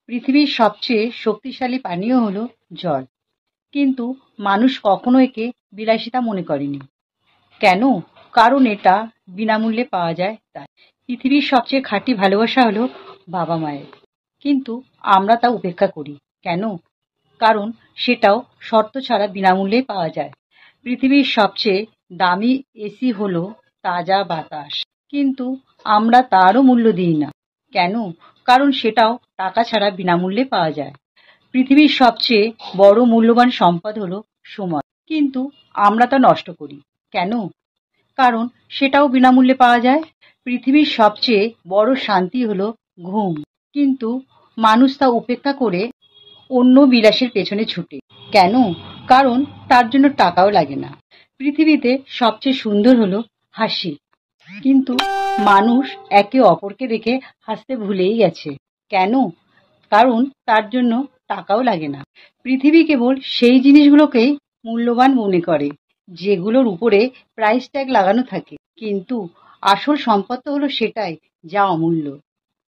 পৃথিবীর সবচেয়ে শক্তিশালী পানীয় হলো জল। কিন্তু মানুষ কখনো একে বিলাসিতা মনে করেনি। কেন? কারণ এটা বিনামূল্যে পাওয়া যায় তাই। পৃথিবীর সবচেয়ে খাঁটি ভালোবাসা হলো বাবা মায়ের। কিন্তু আমরা তা উপেক্ষা করি। কেন? কারণ সেটাও শর্ত ছাড়া বিনামূল্যেই পাওয়া যায়। পৃথিবীর সবচেয়ে দামি এসি হলো তাজা বাতাস। কিন্তু আমরা তারও মূল্য দিই না। কেন? কারণ সেটাও টাকা ছাড়া বিনামূল্যে পাওয়া যায়। পৃথিবীর সবচেয়ে বড় মূল্যবান সম্পদ হলো সময়। কিন্তু আমরা তা নষ্ট করি। কেন? কারণ সেটাও বিনামূল্যে পাওয়া যায়। পৃথিবীর সবচেয়ে বড় শান্তি হলো ঘুম। কিন্তু মানুষ তা উপেক্ষা করে অন্য বিলাসের পেছনে ছুটে। কেন? কারণ তার জন্য টাকাও লাগে না। পৃথিবীতে সবচেয়ে সুন্দর হলো হাসি। কিন্তু মানুষ একে অপরকে দেখে হাসতে ভুলেই গেছে। কেন? কারণ তার জন্য টাকাও লাগে না। পৃথিবী কেবল সেই জিনিসগুলোকেই মূল্যবান মনে করে যেগুলোর উপরে প্রাইস ট্যাগ লাগানো থাকে। কিন্তু আসল সম্পদ তো হলো সেটাই যা অমূল্য।